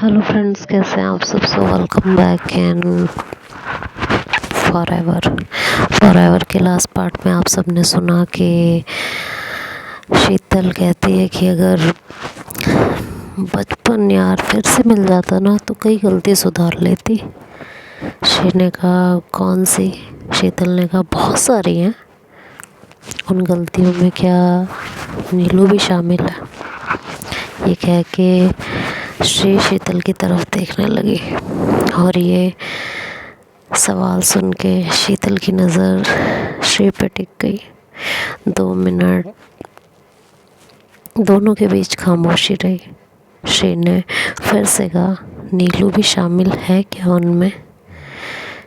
Hello friends, कैसे हैं आप सब। So welcome back in forever के लास्ट पार्ट में आप सब ने सुना कि शीतल कहती है कि अगर बचपन यार फिर से मिल जाता ना तो कई गलती सुधार लेती। शी ने कहा कौन सी। शीतल ने कहा बहुत सारी हैं। उन गलतियों में क्या नीलू भी शामिल है। ये कह के श्री शीतल की तरफ देखने लगी और ये सवाल सुन के शीतल की नज़र श्री पे टिक गई। 2 मिनट दोनों के बीच खामोशी रही। श्री ने फिर से कहा नीलू भी शामिल है क्या उनमें।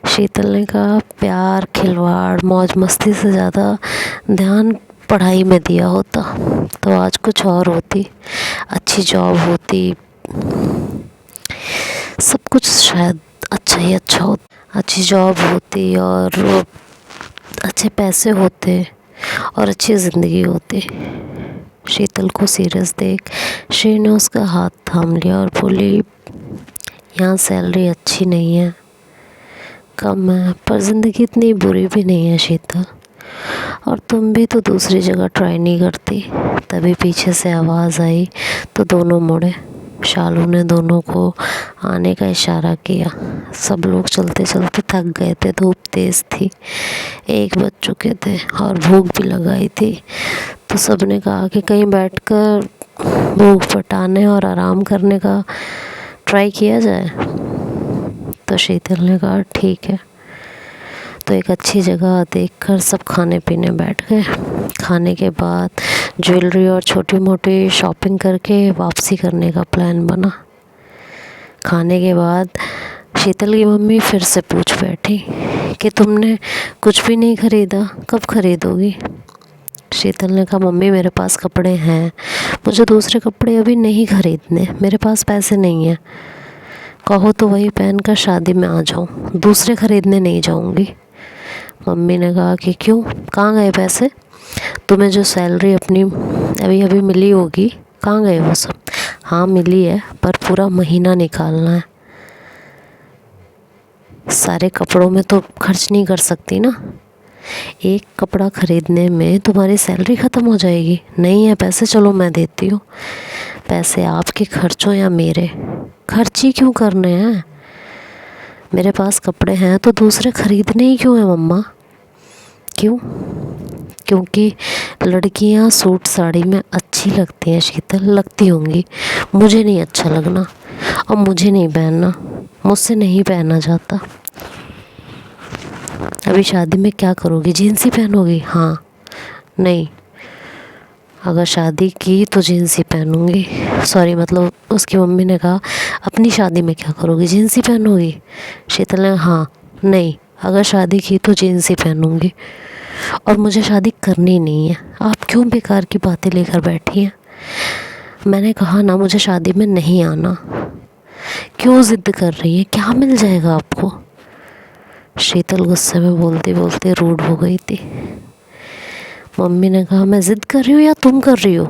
शीतल ने कहा प्यार, खिलवाड़, मौज मस्ती से ज़्यादा ध्यान पढ़ाई में दिया होता तो आज कुछ और होती। अच्छी जॉब होती, सब कुछ शायद अच्छा होता। अच्छी जॉब होती और अच्छे पैसे होते और अच्छी ज़िंदगी होती। शीतल को सीरियस देख श्री ने उसका हाथ थाम लिया और बोली यहाँ सैलरी अच्छी नहीं है, कम है, पर ज़िंदगी इतनी बुरी भी नहीं है शीतल, और तुम भी तो दूसरी जगह ट्राई नहीं करती। तभी पीछे से आवाज़ आई तो दोनों मुड़े। शालू ने दोनों को आने का इशारा किया। सब लोग चलते चलते थक गए थे, धूप तेज़ थी, 1 बज चुके थे और भूख भी लगाई थी। तो सब ने कहा कि कहीं बैठकर भूख पटाने और आराम करने का ट्राई किया जाए। तो शीतल ने कहा ठीक है। तो एक अच्छी जगह देखकर सब खाने पीने बैठ गए। खाने के बाद ज्वेलरी और छोटी मोटी शॉपिंग करके वापसी करने का प्लान बना। खाने के बाद शीतल की मम्मी फिर से पूछ बैठी कि तुमने कुछ भी नहीं ख़रीदा, कब ख़रीदोगी। शीतल ने कहा मम्मी मेरे पास कपड़े हैं, मुझे दूसरे कपड़े अभी नहीं ख़रीदने, मेरे पास पैसे नहीं हैं। कहो तो वही पहनकर शादी में आ जाऊँ, दूसरे ख़रीदने नहीं जाऊँगी। मम्मी ने कहा कि क्यों, कहाँ गए पैसे, तुम्हें जो सैलरी अपनी अभी अभी मिली होगी, कहाँ गए वो सब। हाँ मिली है, पर पूरा महीना निकालना है, सारे कपड़ों में तो खर्च नहीं कर सकती ना। एक कपड़ा ख़रीदने में तुम्हारी सैलरी ख़त्म हो जाएगी। नहीं है पैसे, चलो मैं देती हूँ। पैसे आपके खर्चों या मेरे, खर्च ही क्यों करने हैं। मेरे पास कपड़े हैं तो दूसरे ख़रीदने ही क्यों हैं मम्मा। क्यों, क्योंकि लड़कियां सूट साड़ी में अच्छी लगती हैं शीतल, लगती होंगी, मुझे नहीं अच्छा लगना और मुझे नहीं पहनना, मुझसे नहीं पहना जाता। अभी शादी में क्या करोगी, जीन्स ही पहनोगी। हाँ नहीं, अगर शादी की तो जीन्स ही पहनूंगी। सॉरी, मतलब उसकी मम्मी ने कहा अपनी शादी में क्या करोगी, जीन्स ही पहनोगी। शीतल ने हाँ नहीं, अगर शादी की तो जीन्स ही पहनूंगी और मुझे शादी करनी नहीं है। आप क्यों बेकार की बातें लेकर बैठी हैं। मैंने कहा ना मुझे शादी में नहीं आना। क्यों ज़िद कर रही है, क्या मिल जाएगा आपको। शीतल गुस्से में बोलते बोलते रूड हो गई थी। मम्मी ने कहा मैं ज़िद कर रही हूँ या तुम कर रही हो।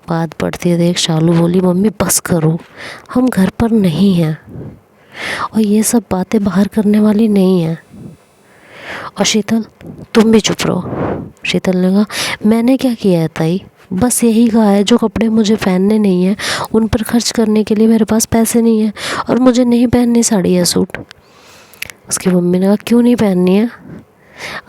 बात बढ़ती देख शालू बोली मम्मी बस करो, हम घर पर नहीं हैं और ये सब बातें बाहर करने वाली नहीं हैं। और शीतल तुम भी चुप रहो। शीतल ने कहा मैंने क्या किया है ताई, बस यही कहा है जो कपड़े मुझे पहनने नहीं हैं उन पर खर्च करने के लिए मेरे पास पैसे नहीं हैं और मुझे नहीं पहननी साड़ी या सूट। उसकी मम्मी ने कहा क्यों नहीं पहननी है।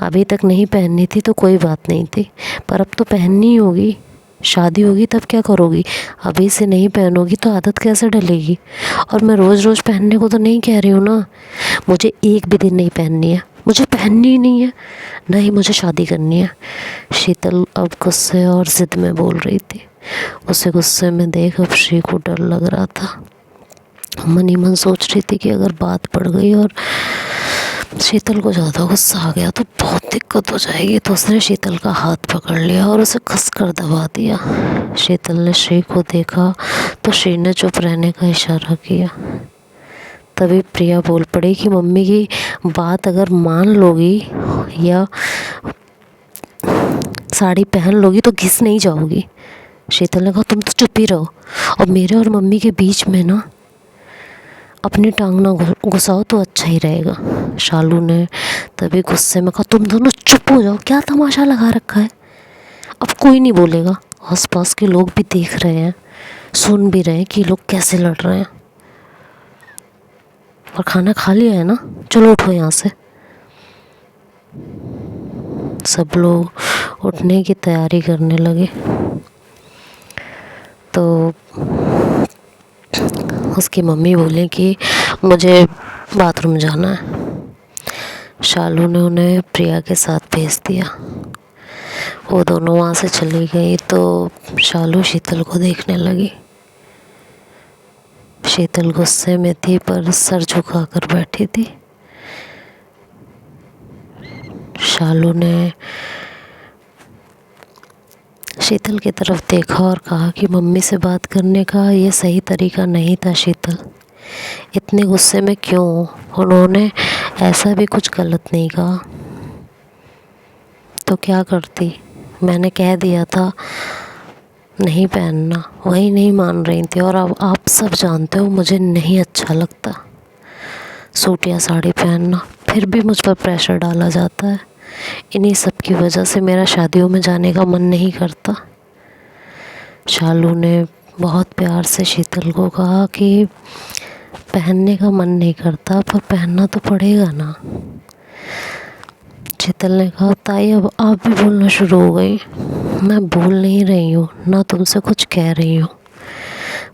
अभी तक नहीं पहननी थी तो कोई बात नहीं थी, पर अब तो पहननी ही होगी, शादी होगी तब क्या करोगी। अभी से नहीं पहनोगी तो आदत कैसे डलेगी। और मैं रोज़ रोज़ पहनने को तो नहीं कह रही हूँ ना, मुझे एक भी दिन नहीं पहननी है, मुझे पहननी ही नहीं है, नहीं मुझे शादी करनी है। शीतल अब गुस्से और ज़िद में बोल रही थी। उसे गुस्से में देख अब श्री को डर लग रहा था। मन ही मन सोच रही थी कि अगर बात बढ़ गई और शीतल को ज़्यादा गुस्सा आ गया तो बहुत दिक्कत हो जाएगी। तो उसने शीतल का हाथ पकड़ लिया और उसे कसकर दबा दिया। शीतल ने श्री को देखा तो श्री ने चुप रहने का इशारा किया। तभी प्रिया बोल पड़ी कि मम्मी की बात अगर मान लोगी या साड़ी पहन लोगी तो घिस नहीं जाओगी। शीतल ने कहा तुम तो चुप ही रहो, और मेरे और मम्मी के बीच में ना अपनी टांग ना घुसाओ तो अच्छा ही रहेगा। शालू ने तभी गुस्से में कहा तुम दोनों चुप हो जाओ, क्या तमाशा लगा रखा है। अब कोई नहीं बोलेगा, आसपास के लोग भी देख रहे हैं, सुन भी रहे हैं कि लोग कैसे लड़ रहे हैं। और खाना खा लिया है ना, चलो उठो यहाँ से। सब लोग उठने की तैयारी करने लगे। तो उसकी मम्मी बोले कि मुझे बाथरूम जाना है। शालू ने उन्हें प्रिया के साथ भेज दिया। वो दोनों वहाँ से चली गई तो शालू शीतल को देखने लगी। शीतल गुस्से में थी पर सर झुकाकर बैठी थी। शालू ने शीतल की तरफ देखा और कहा कि मम्मी से बात करने का ये सही तरीका नहीं था शीतल, इतने गुस्से में क्यों? उन्होंने ऐसा भी कुछ गलत नहीं कहा तो क्या करती? मैंने कह दिया था नहीं पहनना, वही नहीं मान रही थी। और अब आप सब जानते हो मुझे नहीं अच्छा लगता सूट या साड़ी पहनना, फिर भी मुझ पर प्रेशर डाला जाता है। इन्हीं सब की वजह से मेरा शादियों में जाने का मन नहीं करता। शालू ने बहुत प्यार से शीतल को कहा कि पहनने का मन नहीं करता पर पहनना तो पड़ेगा ना। शीतल ने कहा ताई अब आप भी बोलना शुरू हो गई। मैं बोल नहीं रही हूँ, ना तुमसे कुछ कह रही हूँ,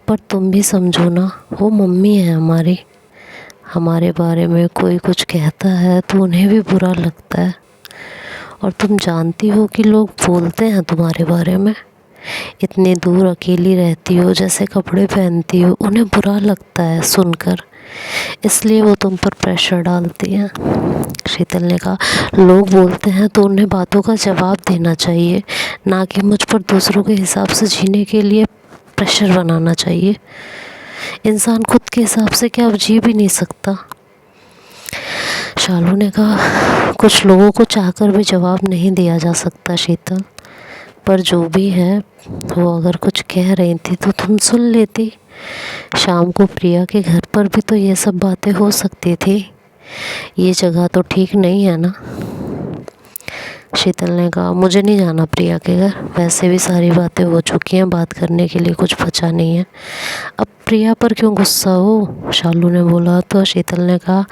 पर तुम भी समझो ना, वो मम्मी है हमारी, हमारे बारे में कोई कुछ कहता है तो उन्हें भी बुरा लगता है। और तुम जानती हो कि लोग बोलते हैं तुम्हारे बारे में, इतनी दूर अकेली रहती हो, जैसे कपड़े पहनती हो, उन्हें बुरा लगता है सुनकर, इसलिए वो तुम पर प्रेशर डालती हैं। शीतल ने कहा लोग बोलते हैं तो उन्हें बातों का जवाब देना चाहिए, ना कि मुझ पर दूसरों के हिसाब से जीने के लिए प्रेशर बनाना चाहिए। इंसान खुद के हिसाब से क्या जी भी नहीं सकता। शालू ने कहा कुछ लोगों को चाहकर भी जवाब नहीं दिया जा सकता शीतल, पर जो भी है वो अगर कुछ कह रही थी तो तुम सुन लेती। शाम को प्रिया के घर पर भी तो ये सब बातें हो सकती थी, ये जगह तो ठीक नहीं है ना। शीतल ने कहा मुझे नहीं जाना प्रिया के घर, वैसे भी सारी बातें हो चुकी हैं, बात करने के लिए कुछ बचा नहीं है, अब प्रिया पर क्यों गुस्सा हो? शालू ने बोला। तो शीतल ने कहा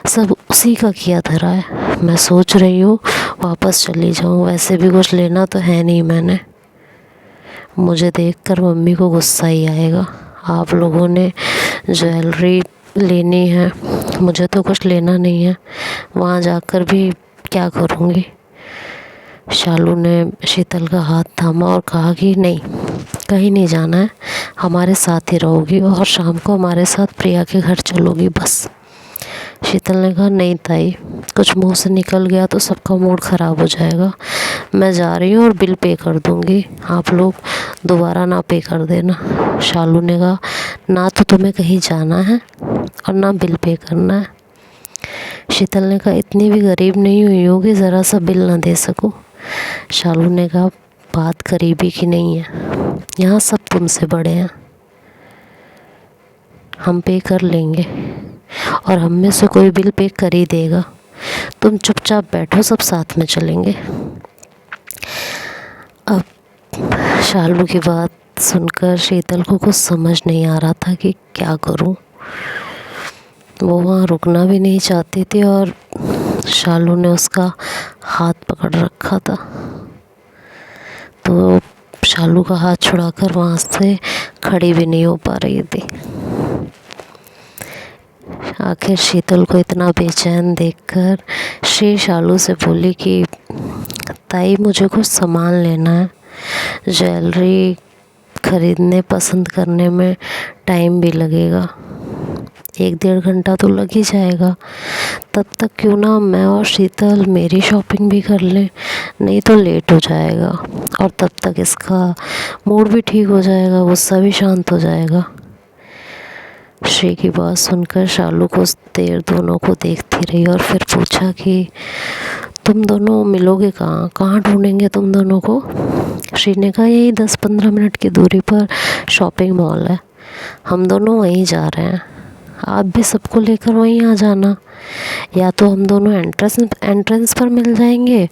सब उसी का किया धरा है, मैं सोच रही हूँ वापस चली जाऊँ, वैसे भी कुछ लेना तो है नहीं मैंने, मुझे देखकर मम्मी को गुस्सा ही आएगा। आप लोगों ने ज्वेलरी लेनी है, मुझे तो कुछ लेना नहीं है, वहाँ जाकर भी क्या करूँगी? शालू ने शीतल का हाथ थामा और कहा कि नहीं, कहीं नहीं जाना है, हमारे साथ ही रहोगी और शाम को हमारे साथ प्रिया के घर चलोगी बस। शीतल ने कहा नहीं ताई, कुछ मुंह से निकल गया तो सबका मूड ख़राब हो जाएगा, मैं जा रही हूँ और बिल पे कर दूँगी, आप लोग दोबारा ना पे कर देना। शालू ने कहा ना तो तुम्हें कहीं जाना है और ना बिल पे करना है। शीतल ने कहा इतनी भी गरीब नहीं हुई हो कि ज़रा सा बिल ना दे सकूं। शालू ने कहा बात गरीबी की नहीं है, यहाँ सब तुमसे बड़े हैं, हम पे कर लेंगे और हम में से कोई बिल पे कर ही देगा, तुम चुपचाप बैठो, सब साथ में चलेंगे। अब शालू की बात सुनकर शीतल को कुछ समझ नहीं आ रहा था कि क्या करूं। वो वहाँ रुकना भी नहीं चाहती थी और शालू ने उसका हाथ पकड़ रखा था, तो शालू का हाथ छुड़ाकर वहाँ से खड़ी भी नहीं हो पा रही थी। आखिर शीतल को इतना बेचैन देखकर श्री शालू से बोली कि ताई मुझे कुछ सामान लेना है, ज्वेलरी खरीदने पसंद करने में टाइम भी लगेगा, 1-1.5 घंटा तो लग ही जाएगा, तब तक क्यों ना मैं और शीतल मेरी शॉपिंग भी कर लें, नहीं तो लेट हो जाएगा और तब तक इसका मूड भी ठीक हो जाएगा, गुस्सा भी शांत हो जाएगा। श्री की बात सुनकर शालू कुछ देर दोनों को देखती रही और फिर पूछा कि तुम दोनों मिलोगे कहाँ, कहाँ ढूंढेंगे तुम दोनों को? श्री ने कहा यही 10-15 मिनट की दूरी पर शॉपिंग मॉल है, हम दोनों वहीं जा रहे हैं, आप भी सबको लेकर वहीं आ जाना। या तो हम दोनों एंट्रेंस पर मिल जाएंगे,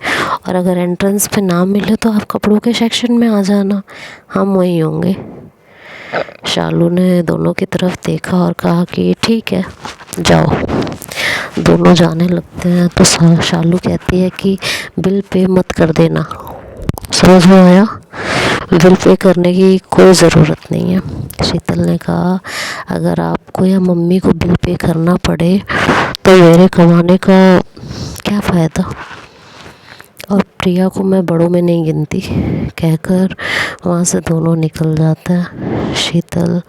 और अगर एंट्रेंस पे ना मिले तो आप कपड़ों के सेक्शन में आ जाना, हम वहीं होंगे। शालू ने दोनों की तरफ देखा और कहा कि ठीक है जाओ। दोनों जाने लगते हैं तो शालू कहती है कि बिल पे मत कर देना। समझ में आया? बिल पे करने की कोई ज़रूरत नहीं है। शीतल ने कहा अगर आपको या मम्मी को बिल पे करना पड़े तो मेरे कमाने का क्या फ़ायदा, और प्रिया को मैं बड़ों में नहीं गिनती, कहकर वहाँ से दोनों निकल जाते हैं। शीतल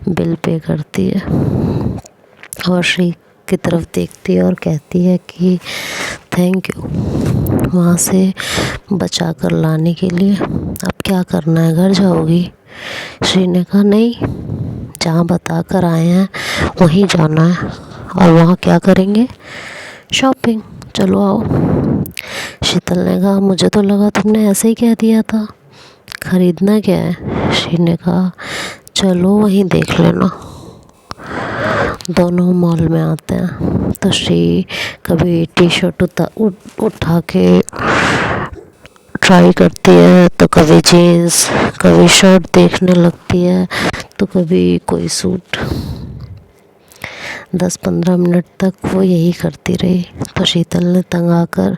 बिल पे करती है और श्री की तरफ देखती है और कहती है कि थैंक यू वहाँ से बचा कर लाने के लिए। अब क्या करना है, घर जाओगी? श्री ने कहा नहीं, जहाँ बता कर आए हैं वहीं जाना है। और वहाँ क्या करेंगे? शॉपिंग, चलो आओ। शीतल ने कहा मुझे तो लगा तुमने ऐसे ही कह दिया था, ख़रीदना क्या है? श्री ने कहा चलो वहीं देख लेना। दोनों मॉल में आते हैं तो श्री कभी टी शर्ट उठा के ट्राई करती है, तो कभी जीन्स, कभी शर्ट देखने लगती है, तो कभी कोई सूट। 10-15 मिनट तक वो यही करती रही तो शीतल ने तंग आकर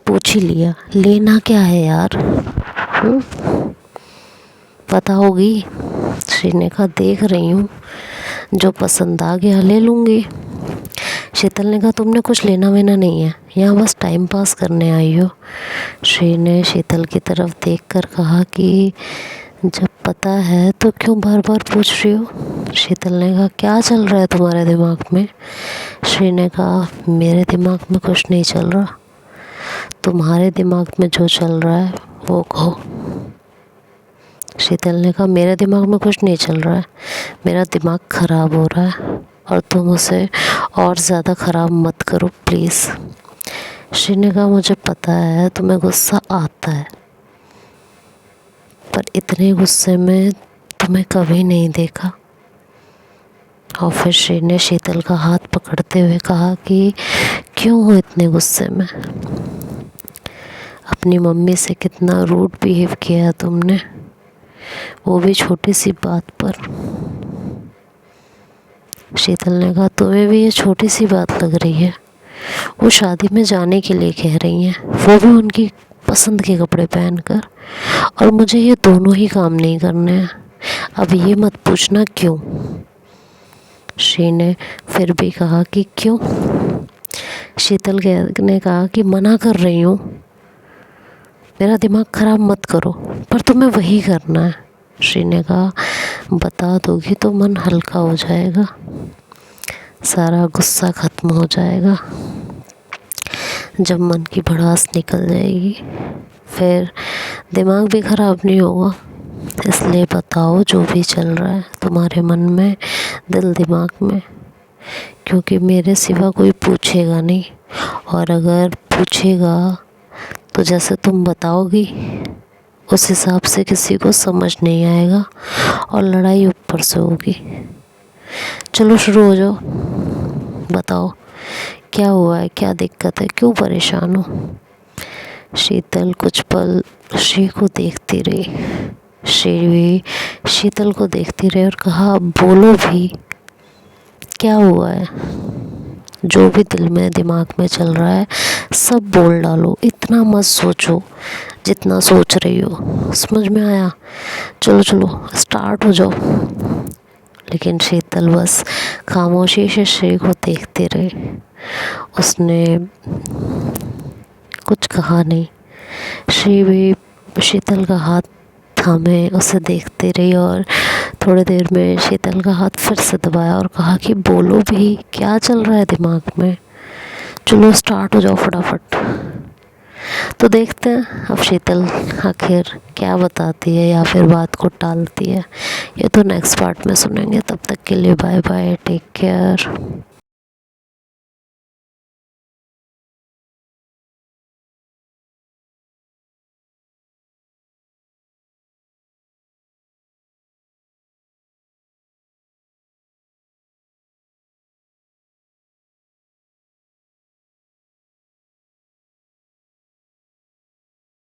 पूछ ही लिया लेना क्या है यार, पता होगी? श्री ने कहा देख रही हूँ, जो पसंद आ गया ले लूँगी। शीतल ने कहा तुमने कुछ लेना वेना नहीं है, यहाँ बस टाइम पास करने आई हो। श्री ने शीतल की तरफ देखकर कहा कि जब पता है तो क्यों बार बार पूछ रही हो? शीतल ने कहा क्या चल रहा है तुम्हारे दिमाग में? श्री ने कहा मेरे दिमाग में कुछ नहीं चल रहा, तुम्हारे दिमाग में जो चल रहा है वो कहो। शीतल ने कहा मेरे दिमाग में कुछ नहीं चल रहा है, मेरा दिमाग ख़राब हो रहा है और तुम उसे और ज़्यादा ख़राब मत करो प्लीज़। श्री ने कहा मुझे पता है तुम्हें गुस्सा आता है, पर इतने गुस्से में तुम्हें कभी नहीं देखा। और फिर श्री ने शीतल का हाथ पकड़ते हुए कहा कि क्यों हो इतने गुस्से में? अपनी मम्मी से कितना रूड बिहेव किया है तुमने, वो भी छोटी सी बात पर। शीतल ने कहा तुम्हें भी ये छोटी सी बात लग रही है? वो शादी में जाने के लिए कह रही हैं, वो भी उनकी पसंद के कपड़े पहनकर, और मुझे ये दोनों ही काम नहीं करने हैं। अब ये मत पूछना क्यों। श्री ने फिर भी कहा कि क्यों? शीतल ने कहा कि मना कर रही हूँ, मेरा दिमाग ख़राब मत करो, पर तुम्हें वही करना है। श्री ने कहा बता दोगी तो मन हल्का हो जाएगा, सारा गुस्सा ख़त्म हो जाएगा, जब मन की भड़ास निकल जाएगी फिर दिमाग भी ख़राब नहीं होगा। इसलिए बताओ जो भी चल रहा है तुम्हारे मन में, दिल दिमाग में, क्योंकि मेरे सिवा कोई पूछेगा नहीं, और अगर पूछेगा तो जैसे तुम बताओगी उस हिसाब से किसी को समझ नहीं आएगा और लड़ाई ऊपर से होगी। चलो शुरू हो जाओ, बताओ क्या हुआ है, क्या दिक्कत है, क्यों परेशान हो? शीतल कुछ पल श्री को देखती रही। श्री भी शीतल को देखती रही और कहा बोलो भी, क्या हुआ है? जो भी दिल में दिमाग में चल रहा है सब बोल डालो, इतना मत सोचो जितना सोच रही हो। समझ में आया? चलो चलो स्टार्ट हो जाओ। लेकिन शीतल बस खामोशी से श्री को देखती रही, उसने कुछ कहा नहीं। श्री भी शीतल का हाथ थामे उसे देखती रही और थोड़ी देर में शीतल का हाथ फिर से दबाया और कहा कि बोलो भी, क्या चल रहा है दिमाग में? चलो स्टार्ट हो जाओ फटाफट। तो देखते हैं अब शीतल आखिर क्या बताती है या फिर बात को टालती है, ये तो नेक्स्ट पार्ट में सुनेंगे। तब तक के लिए बाय बाय, टेक केयर।